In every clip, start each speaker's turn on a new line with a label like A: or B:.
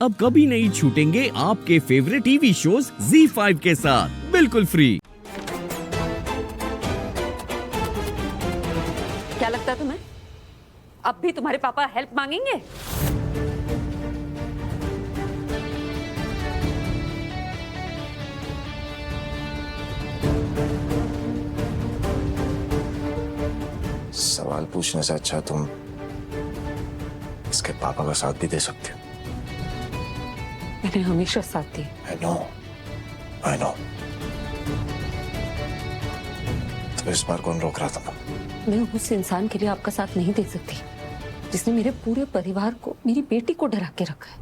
A: अब कभी नहीं छूटेंगे आपके फेवरेट टीवी शोज ZEE5 के साथ बिल्कुल फ्री।
B: क्या लगता है तुम्हें अब भी तुम्हारे पापा हेल्प मांगेंगे?
C: सवाल पूछने से अच्छा तुम इसके पापा का साथ भी दे सकते हो।
B: मैंने हमेशा साथ दिया।
C: I know। तो इस बार कौन रोक रहा था?
B: मैं उस इंसान के लिए आपका साथ नहीं दे सकती जिसने मेरे पूरे परिवार को, मेरी बेटी को डरा के रखा है।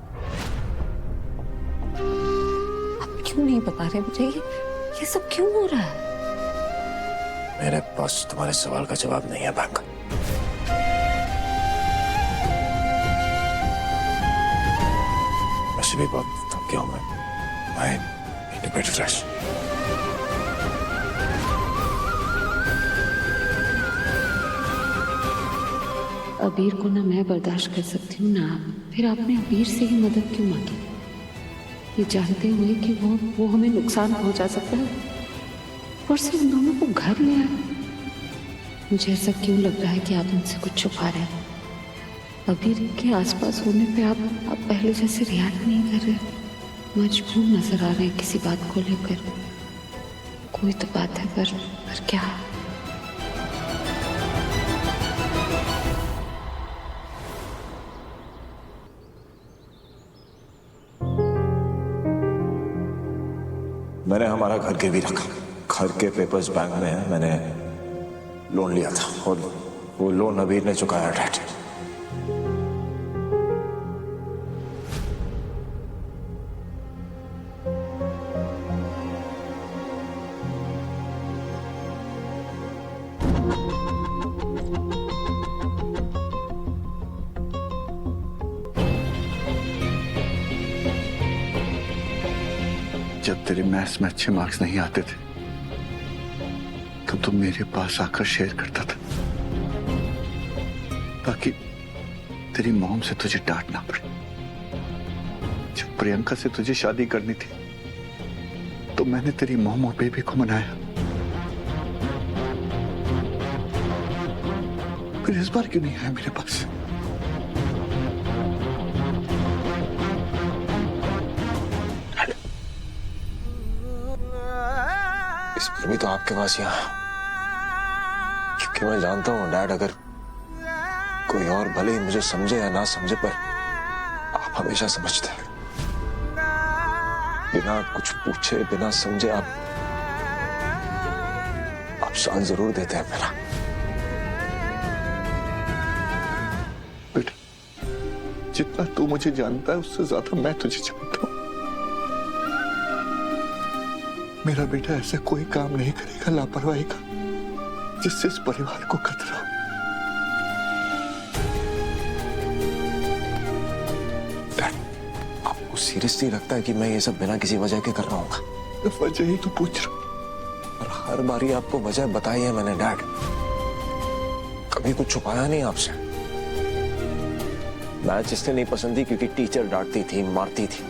B: आप क्यों नहीं बता रहे मुझे ये सब क्यों हो रहा है?
C: मेरे पास तुम्हारे सवाल का जवाब नहीं है बैंक। वैसे भी बहुत थक गया हूं मैं need a bit of rest।
B: अबीर को ना मैं बर्दाश्त कर सकती हूँ ना आप। फिर आपने अबीर से ही मदद क्यों मांगी, ये जानते हुए कि वो हमें नुकसान पहुंचा सकता है? और से उन दोनों को घर ले आए। मुझे ऐसा क्यों लग रहा है कि आप उनसे कुछ छुपा रहे हैं? अबीर के आसपास होने पे आप पहले जैसे रिएक्ट नहीं कर रहे, मजबूर नजर आ रहे हैं किसी बात को लेकर। कोई तो बात है पर क्या?
C: मैंने हमारा घर गिरवी रखा। घर के पेपर्स बैंक में है। मैंने लोन लिया था और वो लोन अबीर ने चुकाया डैड।
D: जब तेरे मैथ्स में अच्छे मार्क्स नहीं आते थे तो तुम मेरे पास आकर शेयर करता था ताकि तेरी मॉम से तुझे डांट ना पड़े। जब प्रियंका से तुझे शादी करनी थी तो मैंने तेरी मॉम और बेबी को मनाया। फिर इस बार क्यों नहीं आया मेरे पास?
C: इस पर भी तो आपके पास यहाँ, क्योंकि मैं जानता हूँ डैड, अगर कोई और भले ही मुझे समझे या ना समझे, पर आप हमेशा समझते हैं। बिना कुछ पूछे, बिना समझे आप साथ जरूर देते हैं मेरा।
D: बेटा, जितना तू मुझे जानता है उससे ज्यादा मैं तुझे जानता हूँ। मेरा बेटा ऐसा कोई काम नहीं करेगा लापरवाही का जिससे इस परिवार को खतरा हो।
C: आपको सीरियसली लगता है कि मैं ये सब बिना किसी वजह के कर रहा हूँ?
D: वजह ही तो पूछ रहा हूँ।
C: और हर बारी आपको वजह बताई है मैंने डैड, कभी कुछ छुपाया नहीं आपसे। मैच इसलिए नहीं पसंद थी क्योंकि टीचर डांटती थी, मारती थी।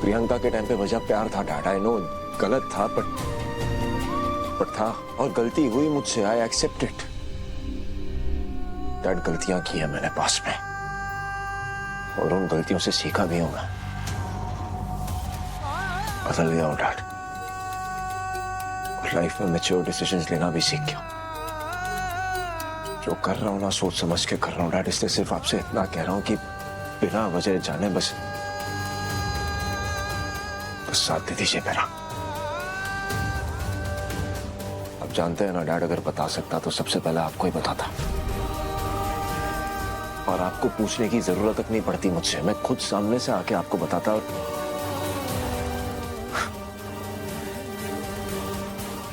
C: प्रियंका के टाइम पे वजह प्यार था डैड। आई नो गलत था पर था, और गलती हुई मुझसे। I accept it dad. गलतियां की है मैंने पास में, और उन गलतियों से सीखा भी हूं मैं। बदल गया हूं डैड, और लाइफ में मैच्योर डिसीजंस लेना भी सीख गया। जो कर रहा हूं ना सोच समझ के कर रहा हूं डैड। इसलिए सिर्फ आपसे इतना कह रहा हूं कि बिना वजह जाने बस साथ दे दीजिए मेरा। आप जानते हैं ना डैड, अगर बता सकता तो सबसे पहले आपको ही बताता, और आपको पूछने की जरूरत तक नहीं पड़ती मुझसे। मैं खुद सामने से आके आपको बताता।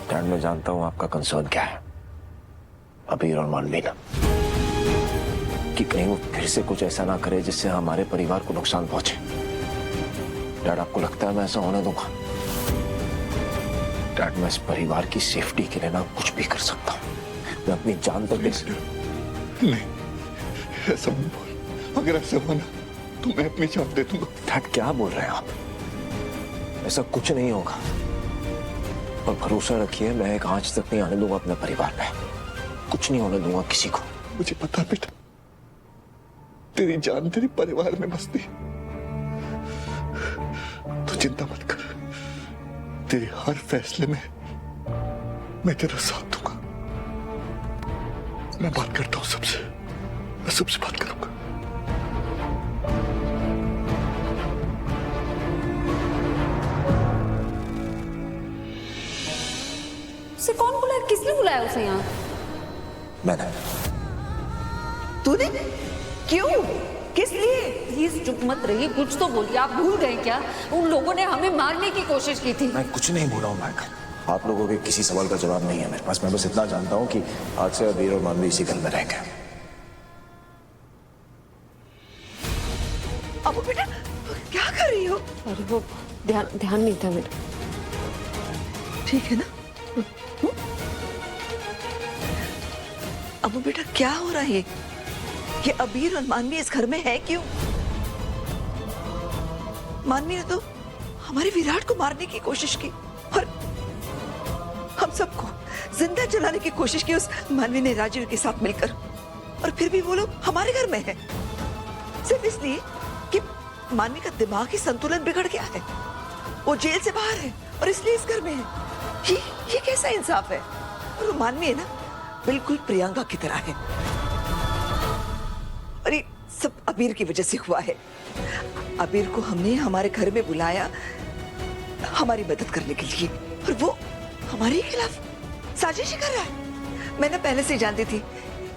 C: डैड, मैं जानता हूं आपका कंसर्न क्या है, अबीर और मानवी ना, कि कहीं वो फिर से कुछ ऐसा ना करे जिससे हमारे परिवार को नुकसान पहुंचे। डैड, आपको लगता है मैं ऐसा होने दूंगा? डैड, मैं इस परिवार की सेफ्टी के लिए ना कुछ भी कर सकता हूँ। मैं अपनी जान तक दे सकता हूँ।
D: नहीं, ऐसा मत बोल। अगर ऐसा हुआ ना तो मैं अपनी जान दे दूंगा।
C: डैड क्या बोल रहे हैं आप? ऐसा कुछ नहीं होगा। और भरोसा रखिए, मैं एक आंच तक नहीं आने दूंगा अपने परिवार में। कुछ नहीं होने दूंगा किसी को।
D: मुझे पता बेटा, तेरी जान तेरे परिवार में बसती है। तो चिंता मत कर, तेरे हर फैसले में मैं तेरा साथ दूंगा। मैं बात करता हूं सबसे, मैं सबसे बात करूंगा।
B: उसे कौन बुलाया? किसने बुलाया उसे यहाँ?
C: मैंने।
E: तूने? क्यों? किस लिए?
B: प्लीज चुप मत रहिए, कुछ तो बोलिए। आप भूल गए क्या? उन लोगों ने हमें मारने की कोशिश की थी।
C: मैं कुछ नहीं बोला हूँ माइकल। आप लोगों के किसी सवाल का जवाब नहीं है मेरे पास। मैं बस इतना जानता हूँ कि आज से अबीर और मानवी इसी घर में रहेंगे।
E: अब बेटा क्या कर रही हो?
B: अरे वो ध्यान नहीं था मेरा।
E: ठीक है ना? अब बेटा क्या हो रहा है? ये अबीर और मानवी इस घर में है क्यों? मानवी ने तो हमारे विराट को मारने की कोशिश की और हम सबको जिंदा जलाने की कोशिश की उस मानवी ने राजीव के साथ मिलकर। और फिर भी वो लोग हमारे घर में हैं, सिर्फ इसलिए कि मानवी का दिमागी संतुलन बिगड़ गया है। वो जेल से बाहर है और इसलिए इस घर में है। ये कैसा इंसाफ है? और वो मानवी है ना, बिल्कुल प्रियंका की तरह है। और ये सब अबीर की वजह से हुआ है। अबीर को हमने हमारे घर में बुलाया हमारी मदद करने के लिए, और वो हमारे खिलाफ साजिश कर रहा है। मैंने पहले से जानती थी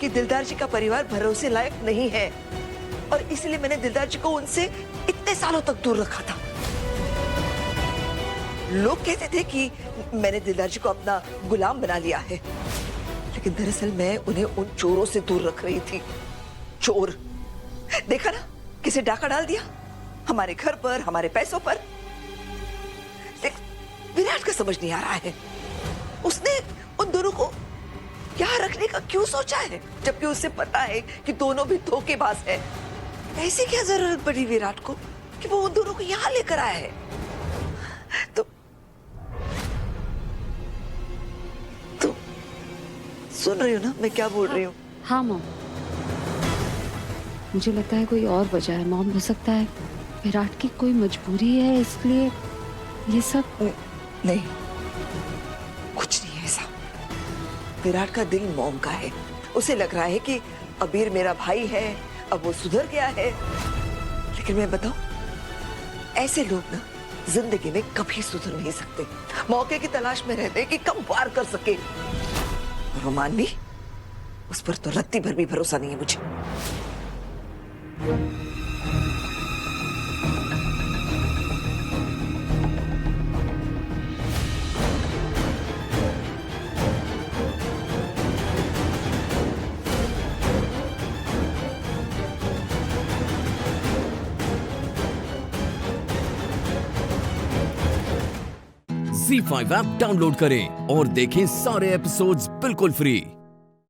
E: कि दिलदार जी का परिवार भरोसे लायक नहीं है, और इसलिए मैंने दिलदार जी को उनसे इतने सालों तक दूर रखा था। लोग कहते थे कि मैंने दिलदार जी को अपना गुलाम बना लिया है, लेकिन दरअसल मैं उन्हें उन चोरों से दूर रख रही थी। चोर, देखा ना, किसे डाका डाल दिया हमारे घर पर, हमारे पैसों पर। विराट का समझ नहीं आ रहा है, उसने उन दोनों को यहाँ रखने का क्यों सोचा है, जबकि उसे पता है कि दोनों भी धोखेबाज है। ऐसी क्या जरूरत पड़ी विराट को कि वो उन दोनों को यहाँ लेकर आया है? तो सुन रही हो ना मैं क्या बोल रही हूँ?
B: हाँ मॉम, मुझे लगता है कोई और वजह है मॉम। हो सकता है विराट की कोई मजबूरी है, इसलिए ये सब।
E: नहीं, कुछ नहीं है ऐसा। विराट का दिल मॉम का है। उसे लग रहा है कि अबीर मेरा भाई है, अब वो सुधर गया है। लेकिन मैं बताऊं, ऐसे लोग ना जिंदगी में कभी सुधर नहीं सकते। मौके की तलाश में रहते हैं कि कब वार कर सके। और वो मानवी, उस पर तो रत्ती भर भी भरोसा नहीं है मुझे।
A: Z5 ऐप डाउनलोड करें और देखें सारे एपिसोड्स बिल्कुल फ्री।